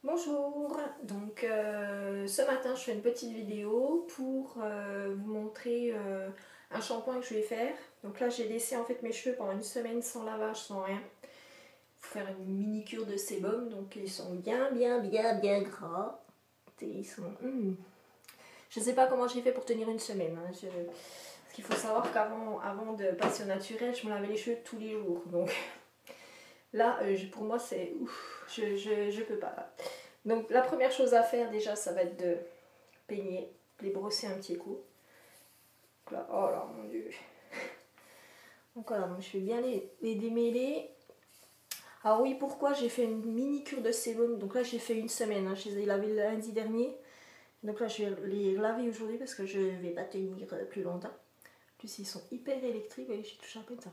Bonjour, donc ce matin je fais une petite vidéo pour vous montrer un shampoing que je vais faire. Donc là j'ai laissé en fait mes cheveux pendant une semaine sans lavage, sans rien. Faut faire une mini cure de sébum, donc ils sont bien gras. Ils sont... Je sais pas comment j'ai fait pour tenir une semaine. Parce qu'il faut savoir qu'avant de passer au naturel, je me lavais les cheveux tous les jours. Donc là pour moi c'est ouf, je peux pas là. Donc la première chose à faire déjà ça va être de peigner, les brosser un petit coup. Donc là, oh là mon dieu. Donc voilà, donc je vais bien les démêler. Alors oui, pourquoi j'ai fait une mini cure de sébum. Donc là j'ai fait une semaine, hein. Je les ai lavés lundi dernier. Donc là je vais les laver aujourd'hui parce que je vais pas tenir plus longtemps. En plus ils sont hyper électriques, vous voyez, j'ai touché à peine ça.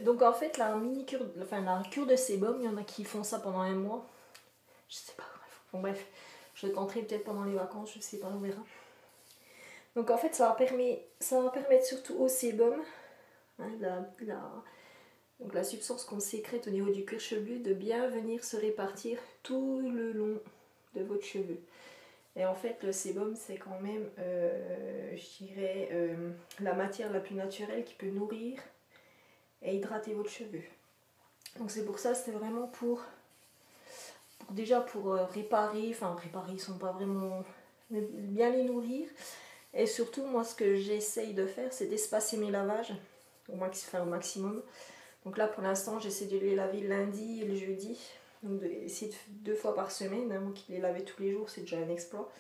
Donc en fait la mini cure, enfin la cure de sébum, il y en a qui font ça pendant un mois. Je sais pas, bon bref, je tenterai peut-être pendant les vacances, je sais pas, on verra. Donc en fait ça va permettre surtout au sébum, hein, donc la substance qu'on sécrète au niveau du cuir chevelu, de bien venir se répartir tout le long de votre cheveu. Et en fait le sébum c'est quand même, je dirais, la matière la plus naturelle qui peut nourrir et hydrater votre cheveu. Donc c'est pour ça, c'était vraiment pour réparer, enfin réparer, ils sont pas vraiment, mais bien les nourrir. Et surtout, moi, ce que j'essaye de faire, c'est d'espacer mes lavages au maximum. Donc là, pour l'instant, j'essaie de les laver le lundi et le jeudi. Donc essayer 2 fois par semaine. Hein, moi qui les lavais tous les jours, c'est déjà un exploit.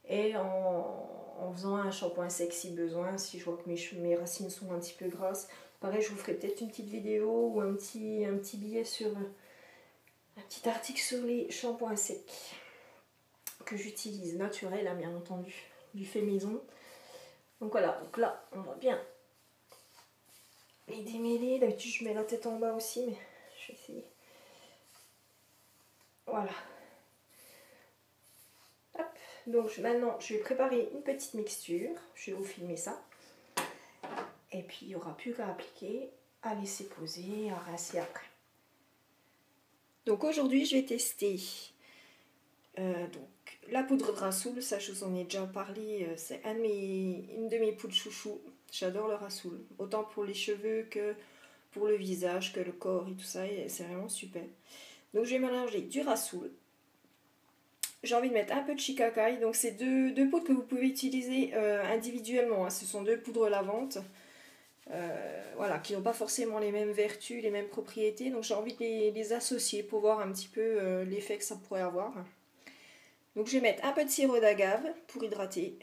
Et en faisant un shampoing sec si besoin, si je vois que mes racines sont un petit peu grasses. Pareil, je vous ferai peut-être une petite vidéo ou un petit billet sur... un petit article sur les shampoings secs que j'utilise, naturel, hein, bien entendu, du fait maison. Donc voilà, donc là, on va bien les démêler. D'habitude, je mets la tête en bas aussi, mais je vais essayer. Voilà. Hop. Donc maintenant, je vais préparer une petite mixture. Je vais vous filmer ça. Et puis, il n'y aura plus qu'à appliquer, à laisser poser, à rincer après. Donc aujourd'hui, je vais tester donc, la poudre de Rassoul. Ça, je vous en ai déjà parlé. C'est une de mes poudres chouchou. J'adore le Rassoul. Autant pour les cheveux que pour le visage, que le corps et tout ça. C'est vraiment super. Donc je vais mélanger du Rassoul. J'ai envie de mettre un peu de Shicakai. Donc c'est deux poudres que vous pouvez utiliser individuellement. Hein. Ce sont 2 poudres lavantes. Voilà, qui n'ont pas forcément les mêmes vertus, les mêmes propriétés. Donc j'ai envie de les associer pour voir un petit peu l'effet que ça pourrait avoir. Donc je vais mettre un peu de sirop d'agave pour hydrater.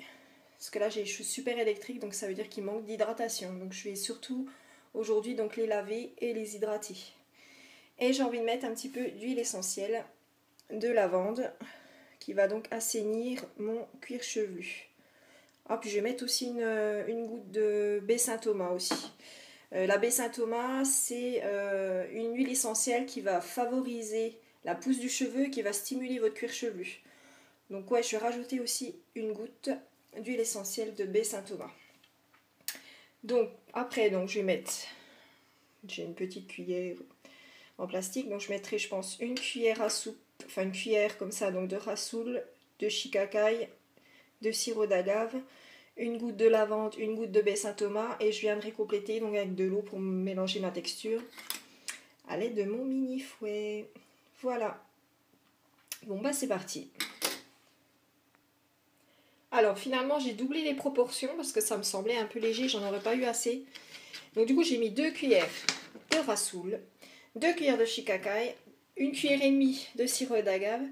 Parce que là j'ai les cheveux super électriques, donc ça veut dire qu'il manque d'hydratation. Donc je vais surtout aujourd'hui donc les laver et les hydrater. Et j'ai envie de mettre un petit peu d'huile essentielle de lavande qui va donc assainir mon cuir chevelu. Ah, puis je vais mettre aussi une goutte de baie Saint-Thomas aussi. La baie Saint-Thomas, c'est une huile essentielle qui va favoriser la pousse du cheveu et qui va stimuler votre cuir chevelu. Donc ouais, je vais rajouter aussi une goutte d'huile essentielle de baie Saint-Thomas. Donc après, donc, je vais mettre, j'ai une petite cuillère en plastique, donc je mettrai, je pense, une cuillère à soupe, enfin une cuillère comme ça, donc de Rassoul, de Shicakai, de sirop d'agave, une goutte de lavande, une goutte de baie Saint-Thomas, et je viendrai compléter donc avec de l'eau pour mélanger ma texture à l'aide de mon mini fouet. Voilà. Bon bah c'est parti. Alors finalement j'ai doublé les proportions parce que ça me semblait un peu léger, j'en aurais pas eu assez. Donc du coup j'ai mis 2 cuillères de Rassoul, 2 cuillères de Shicakai, 1 cuillère et demie de sirop d'agave,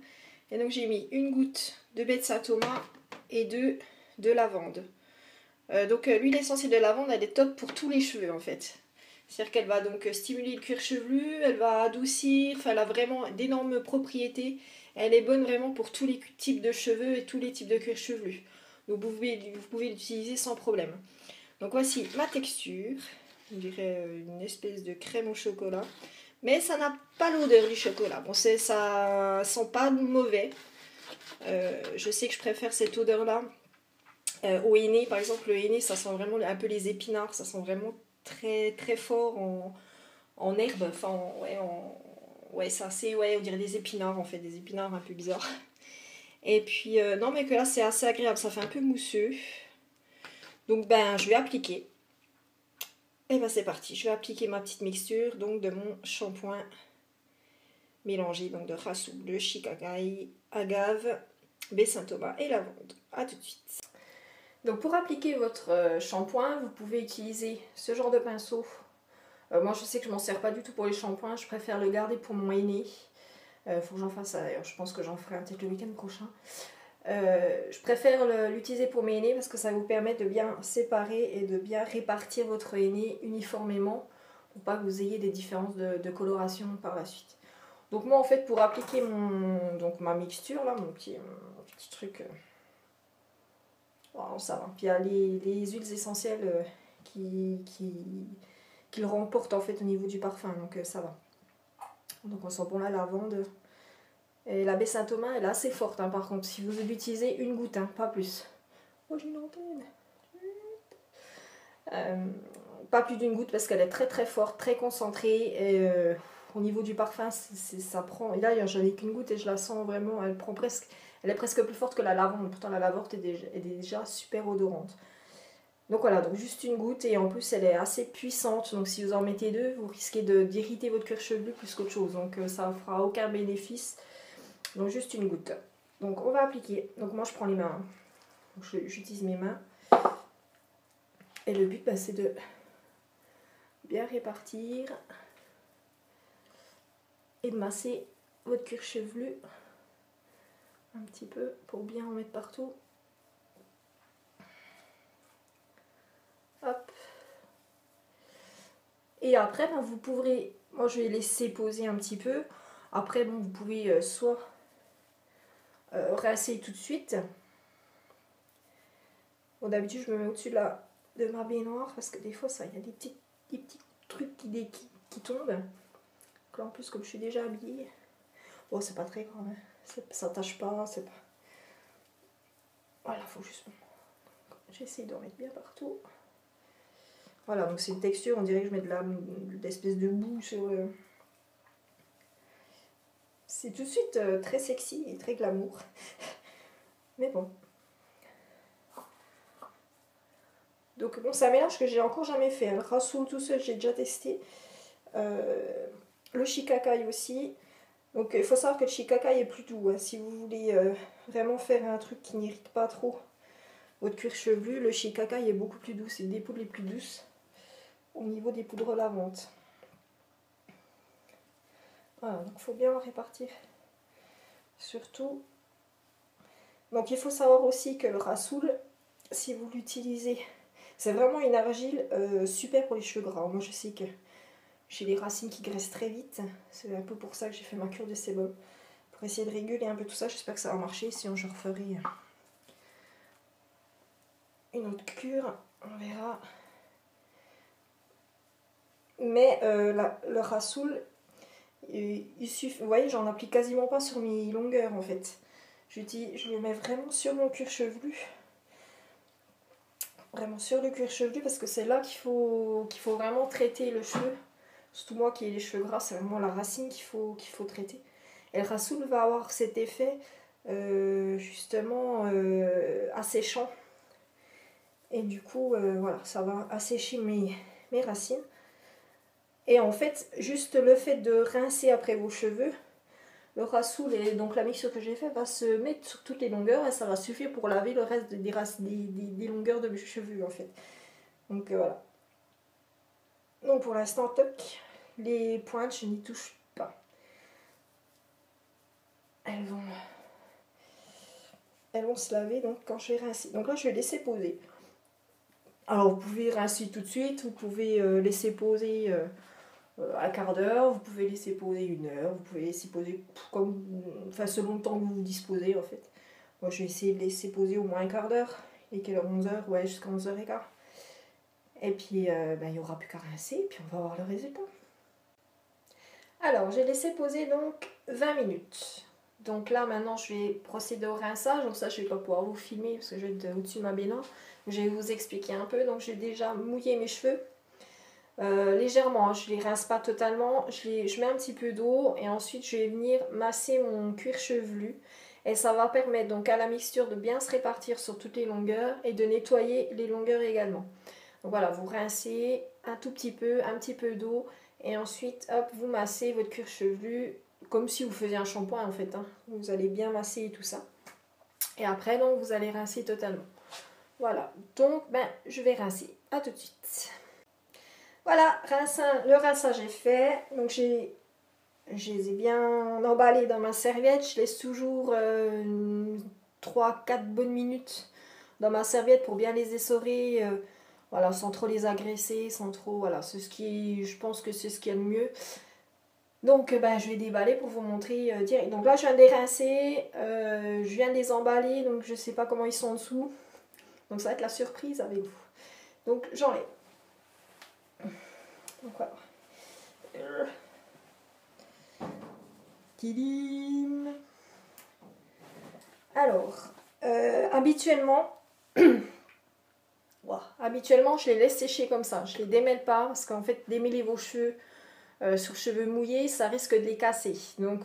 et donc j'ai mis une goutte de baie de Saint-Thomas et 2 de lavande. Donc l'huile essentielle de lavande elle est top pour tous les cheveux en fait. C'est-à-dire qu'elle va donc stimuler le cuir chevelu, elle va adoucir, enfin elle a vraiment d'énormes propriétés. Elle est bonne vraiment pour tous les types de cheveux et tous les types de cuir chevelu. Donc vous pouvez l'utiliser sans problème. Donc voici ma texture. On dirait une espèce de crème au chocolat. Mais ça n'a pas l'odeur du chocolat. Bon, ça sent pas mauvais. Je sais que je préfère cette odeur-là au henné. Par exemple, le henné, ça sent vraiment un peu les épinards. Ça sent vraiment très, très fort en herbe. Enfin, ouais, c'est assez, ouais, on dirait des épinards en fait, des épinards un peu bizarres. Et puis, non, mais que là, c'est assez agréable, ça fait un peu mousseux. Donc, ben, je vais appliquer. Et ben, c'est parti, je vais appliquer ma petite mixture, donc de mon shampoing mélangé, donc de Rassoul, de Shikakai, agave, baie Saint-Thomas et lavande. A tout de suite. Donc, pour appliquer votre shampoing, vous pouvez utiliser ce genre de pinceau. Moi, je sais que je m'en sers pas du tout pour les shampoings, je préfère le garder pour mon henné. Faut que j'en fasse ça d'ailleurs, je pense que j'en ferai peut-être le week-end prochain. Je préfère l'utiliser pour mes hennées parce que ça vous permet de bien séparer et de bien répartir votre henné uniformément pour pas que vous ayez des différences de coloration par la suite. Donc moi en fait pour appliquer ma mixture là, mon petit truc, oh, ça va. Puis il y a les huiles essentielles qui le remportent en fait au niveau du parfum, donc ça va. Donc on sent bon la lavande. Et la baie Saint-Thomas, elle est assez forte, hein, par contre. Si vous l'utilisez, une goutte, hein, pas plus. Oh, j'ai une antenne. Pas plus d'une goutte parce qu'elle est très très forte, très concentrée. Et au niveau du parfum, ça prend. Et là, j'en ai qu'une goutte et je la sens vraiment. Elle est presque plus forte que la lavande. Pourtant, la lavande est déjà super odorante. Donc voilà, donc juste une goutte et en plus elle est assez puissante. Donc si vous en mettez deux, vous risquez d'irriter votre cuir chevelu plus qu'autre chose. Donc ça ne fera aucun bénéfice. Donc juste une goutte. Donc on va appliquer. Donc moi je prends les mains. J'utilise mes mains. Et le but c'est de bien répartir et de masser votre cuir chevelu un petit peu pour bien en mettre partout. Hop. Et après vous pourrez, moi je vais laisser poser un petit peu. Après bon vous pouvez soit rincer tout de suite. Bon, d'habitude je me mets au-dessus de ma baignoire parce que des fois ça il y a des petits trucs qui tombent. Donc là en plus comme je suis déjà habillée, bon c'est pas très grave, hein. Ça tâche pas, c'est pas. Voilà, faut juste. J'essaie d'en mettre bien partout. Voilà, donc c'est une texture, on dirait que je mets de l'espèce de boue sur le. C'est tout de suite très sexy et très glamour. Mais bon. Donc bon, c'est un mélange que j'ai encore jamais fait. Le Rassoul tout seul, j'ai déjà testé. Le Shikakai aussi. Donc il faut savoir que le Shikakai est plus doux. Hein. Si vous voulez vraiment faire un truc qui n'irrite pas trop votre cuir chevelu, le Shikakai est beaucoup plus doux. C'est des poudres les plus douces au niveau des poudres lavantes. Voilà, donc il faut bien répartir. Surtout. Donc il faut savoir aussi que le Rassoul, si vous l'utilisez, c'est vraiment une argile super pour les cheveux gras. Moi je sais que j'ai les racines qui graissent très vite. C'est un peu pour ça que j'ai fait ma cure de sébum. Pour essayer de réguler un peu tout ça. J'espère que ça va marcher. Sinon je referai une autre cure. On verra. Mais le Rassoul, il suffit. Vous voyez, j'en applique quasiment pas sur mes longueurs en fait. Je le mets vraiment sur mon cuir chevelu. Vraiment sur le cuir chevelu parce que c'est là qu'il faut vraiment traiter le cheveu. Surtout moi qui ai les cheveux gras, c'est vraiment la racine qu'il faut traiter. Et le Rassoul va avoir cet effet justement asséchant. Et du coup, voilà, ça va assécher mes racines. Et en fait, juste le fait de rincer après vos cheveux, le Rassoul et donc la mixture que j'ai fait va se mettre sur toutes les longueurs et ça va suffire pour laver le reste des longueurs de mes cheveux en fait. Donc voilà. Donc pour l'instant, toc. Les pointes, je n'y touche pas. Elles vont se laver donc quand je vais rincer. Donc là, je vais laisser poser. Alors vous pouvez rincer tout de suite, vous pouvez laisser poser un quart d'heure, vous pouvez laisser poser 1 heure, vous pouvez laisser poser selon le temps que vous disposez en fait. Moi je vais essayer de laisser poser au moins un quart d'heure. Il est quelle heure, 11h, ouais, jusqu'à 11h15. Et puis il n'y aura plus qu'à rincer, et puis on va voir le résultat. Alors j'ai laissé poser donc 20 minutes. Donc là maintenant je vais procéder au rinçage, donc ça je ne vais pas pouvoir vous filmer parce que je vais être au-dessus de ma baignoire. Je vais vous expliquer un peu, donc j'ai déjà mouillé mes cheveux. légèrement, hein, je les rince pas totalement, je mets un petit peu d'eau et ensuite je vais venir masser mon cuir chevelu et ça va permettre donc à la mixture de bien se répartir sur toutes les longueurs et de nettoyer les longueurs également. Donc voilà, vous rincez un tout petit peu, un petit peu d'eau et ensuite hop, vous massez votre cuir chevelu comme si vous faisiez un shampoing en fait, hein. Vous allez bien masser et tout ça. Et après donc vous allez rincer totalement. Voilà, donc ben je vais rincer. À tout de suite. Voilà, le rinçage est fait. Donc je les ai bien emballés dans ma serviette. Je laisse toujours 3-4 bonnes minutes dans ma serviette pour bien les essorer. Voilà, sans trop les agresser, sans trop. Voilà, c'est ce qui, je pense que c'est ce qu'il y a de mieux. Donc ben, je vais déballer pour vous montrer direct. Donc là je viens de les rincer, je viens de les emballer, donc je sais pas comment ils sont en dessous. Donc ça va être la surprise avec vous. Donc j'enlève. Donc voilà. Tidim. Alors, habituellement, habituellement, je les laisse sécher comme ça. Je les démêle pas parce qu'en fait, démêler vos cheveux sur cheveux mouillés, ça risque de les casser. Donc,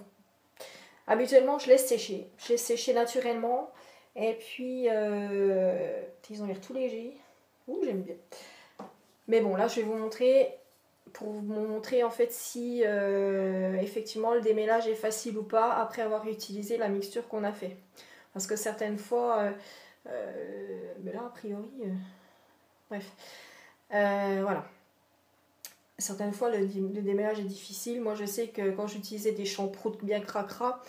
habituellement, je laisse sécher. Je laisse sécher naturellement. Et puis, ils ont l'air tout légers. Ouh, j'aime bien. Mais bon, là, je vais vous montrer pour vous montrer en fait si effectivement le démêlage est facile ou pas après avoir utilisé la mixture qu'on a fait. Parce que certaines fois, mais là a priori, bref, voilà. Certaines fois le démêlage est difficile. Moi je sais que quand j'utilisais des shampoings bien cracra,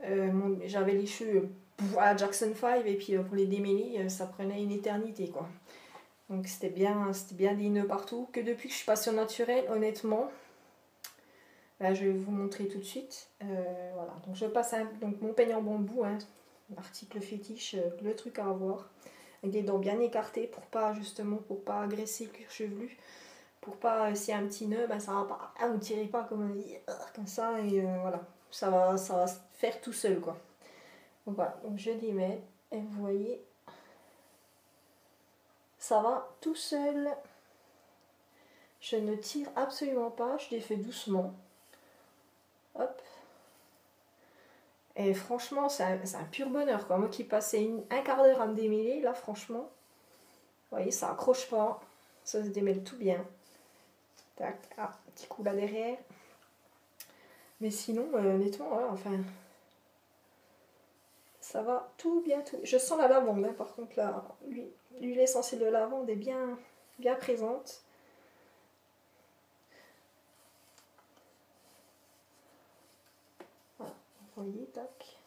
j'avais les cheveux à Jackson 5 et puis pour les démêler, ça prenait une éternité quoi. Donc c'était bien des nœuds partout. Que depuis que je suis passée au naturel, honnêtement, là, je vais vous montrer tout de suite. Voilà, donc je passe donc mon peigne en bambou, hein, l'article fétiche, le truc à avoir, avec les dents bien écartées pour pas agresser le cuir chevelu, pour pas s'il y a un petit nœud, ben, ça va pas, vous tirez pas comme ça et voilà, ça va se faire tout seul quoi. Donc voilà, donc je les mets et vous voyez, ça va tout seul. Je ne tire absolument pas, je les fais doucement. Hop. Et franchement, c'est un pur bonheur, quoi. Moi qui passais un quart d'heure à me démêler, là, franchement, vous voyez, ça accroche pas. Ça se démêle tout bien. Tac, ah, petit coup là derrière. Mais sinon, honnêtement, voilà, enfin, ça va tout bien, tout. Je sens la lavande, hein, par contre, là, l'huile essentielle de lavande est bien, bien présente. Voilà, vous voyez, tac.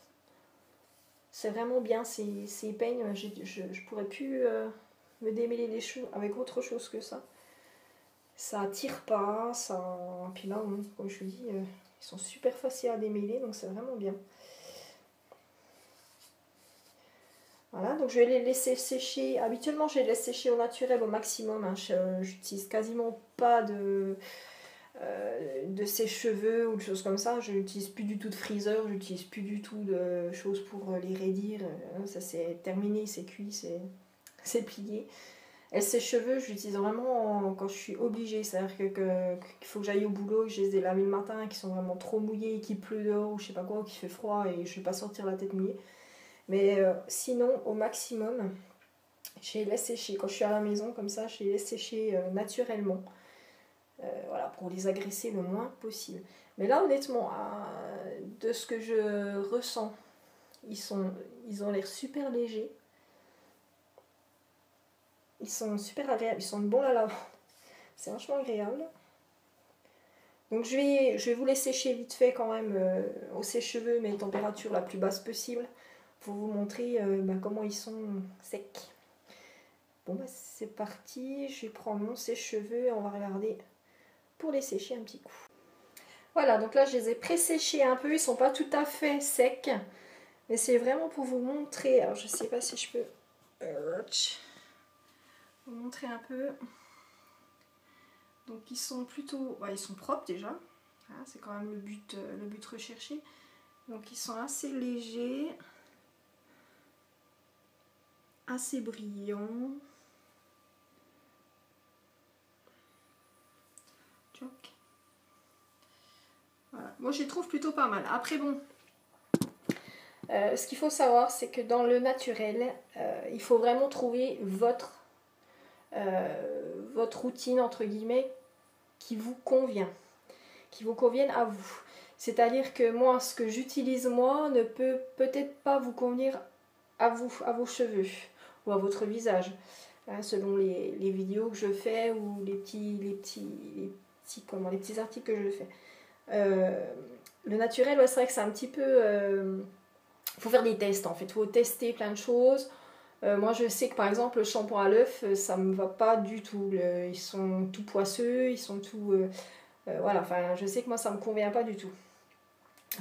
C'est vraiment bien ces peignes. Je pourrais plus me démêler les cheveux avec autre chose que ça. Ça tire pas, ça. Puis là, comme je vous dis, ils sont super faciles à démêler, donc c'est vraiment bien. Voilà, donc je vais les laisser sécher. Habituellement, je les laisse sécher au naturel au maximum. Hein. J'utilise quasiment pas de sèche-cheveux ou de choses comme ça. Je n'utilise plus du tout de freezer, je n'utilise plus du tout de choses pour les raidir. Ça c'est terminé, c'est cuit, c'est plié. Et ces cheveux, je l'utilise vraiment quand je suis obligée. C'est-à-dire qu'il faut que j'aille au boulot, que je les ai lavés le matin, qui sont vraiment trop mouillés, qu'il pleut dehors ou je sais pas quoi, qu'il fait froid et je ne vais pas sortir la tête mouillée. Mais sinon, au maximum, je les laisse sécher. Quand je suis à la maison, comme ça, je les laisse sécher naturellement. Voilà, pour les agresser le moins possible. Mais là, honnêtement, de ce que je ressens, ils ont l'air super légers. Ils sont super agréables, ils sont bons à la lavande. C'est vachement agréable. Donc je vais vous les sécher vite fait quand même au sèche-cheveux, mais température la plus basse possible, pour vous montrer comment ils sont secs. Bon bah c'est parti, je vais prendre mon sèche-cheveux et on va regarder pour les sécher un petit coup. Voilà, donc là je les ai pré-séchés un peu, ils sont pas tout à fait secs, mais c'est vraiment pour vous montrer. Alors je sais pas si je peux vous montrer un peu. Donc ils sont plutôt, ils sont propres déjà, hein, c'est quand même le but recherché. Donc ils sont assez légers, assez brillants. Voilà. Moi, je les trouve plutôt pas mal. Après, bon, ce qu'il faut savoir, c'est que dans le naturel, il faut vraiment trouver votre routine, entre guillemets, qui vous convient, qui vous convienne à vous. C'est-à-dire que moi, ce que j'utilise moi ne peut peut-être pas vous convenir à vous, à vos cheveux ou à votre visage, hein, selon les vidéos que je fais ou les petits articles que je fais. Le naturel, ouais, c'est vrai que c'est un petit peu... faut faire des tests en fait, il faut tester plein de choses. Moi je sais que par exemple le shampoing à l'œuf, ça me va pas du tout. Ils sont tout poisseux, ils sont tout... voilà, enfin je sais que moi ça me convient pas du tout.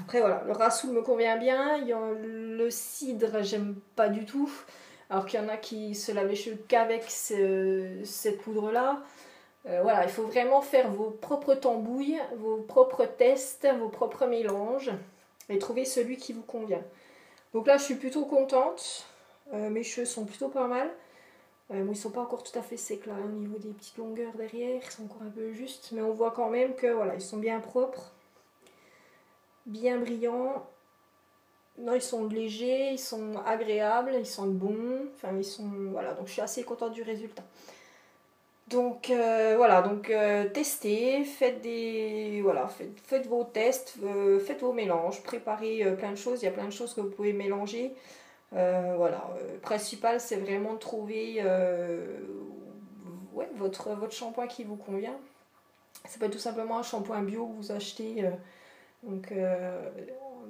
Après voilà, le rassoul me convient bien, le cidre j'aime pas du tout. Alors qu'il y en a qui se lavent les cheveux qu'avec cette poudre là. Voilà, il faut vraiment faire vos propres tambouilles, vos propres tests, vos propres mélanges et trouver celui qui vous convient. Donc là, je suis plutôt contente. Mes cheveux sont plutôt pas mal. Bon, ils sont pas encore tout à fait secs là, au niveau des petites longueurs derrière, ils sont encore un peu justes, mais on voit quand même que voilà, ils sont bien propres, bien brillants. Non, ils sont légers, ils sont agréables, ils sont bons. Enfin, ils sont voilà, donc je suis assez contente du résultat. Donc voilà, donc testez, faites vos tests, faites vos mélanges, préparez plein de choses, il y a plein de choses que vous pouvez mélanger. Voilà, le principal c'est vraiment de trouver ouais, votre shampoing qui vous convient. Ça peut être tout simplement un shampoing bio que vous achetez donc,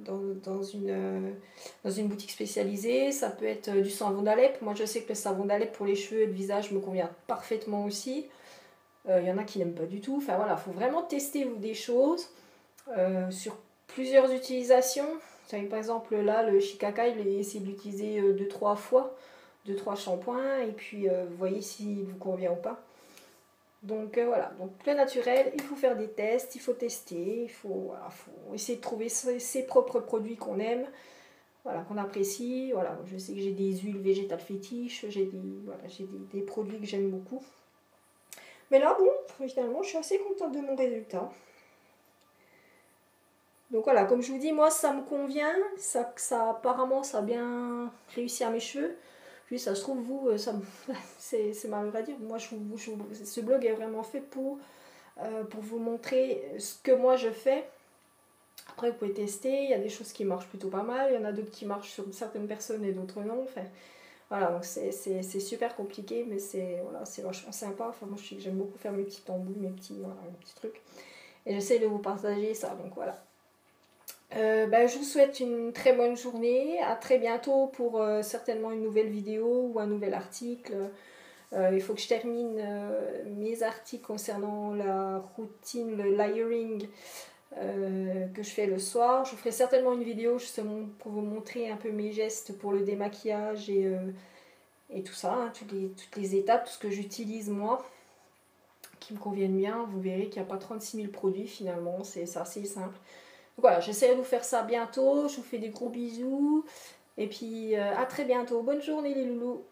dans une boutique spécialisée. Ça peut être du savon d'Alep. Moi je sais que le savon d'Alep pour les cheveux et le visage me convient parfaitement aussi. Il y en a qui n'aiment pas du tout. Enfin voilà, il faut vraiment tester des choses sur plusieurs utilisations. Vous savez, par exemple là, le Shikakai, il essaie d'utiliser 2-3 fois, 2-3 shampoings, et puis vous voyez s'il vous convient ou pas. Donc voilà, donc le naturel, il faut faire des tests, il faut tester, faut essayer de trouver ses propres produits qu'on aime, voilà, qu'on apprécie. Voilà, je sais que j'ai des huiles végétales fétiches, j'ai des produits que j'aime beaucoup. Mais là, bon, finalement, je suis assez contente de mon résultat. Donc voilà, comme je vous dis, moi, ça me convient. Apparemment, ça a bien réussi à mes cheveux. Puis ça se trouve, vous, c'est malheureux à dire. Moi, ce blog est vraiment fait pour vous montrer ce que moi je fais. Après, vous pouvez tester. Il y a des choses qui marchent plutôt pas mal. Il y en a d'autres qui marchent sur certaines personnes et d'autres non. Enfin, voilà, donc c'est super compliqué, mais c'est vachement sympa. Enfin, moi, je sais que j'aime beaucoup faire mes petits tambouilles, mes petits trucs. Et j'essaie de vous partager ça, donc voilà. Je vous souhaite une très bonne journée. À très bientôt pour certainement une nouvelle vidéo ou un nouvel article. Il faut que je termine mes articles concernant la routine, le layering que je fais le soir. Je ferai certainement une vidéo justement pour vous montrer un peu mes gestes pour le démaquillage et tout ça, hein, toutes les étapes, tout ce que j'utilise moi qui me conviennent bien. Vous verrez qu'il n'y a pas 36 000 produits finalement, c'est assez simple. Donc voilà, j'essaierai de vous faire ça bientôt. Je vous fais des gros bisous et puis à très bientôt. Bonne journée les loulous.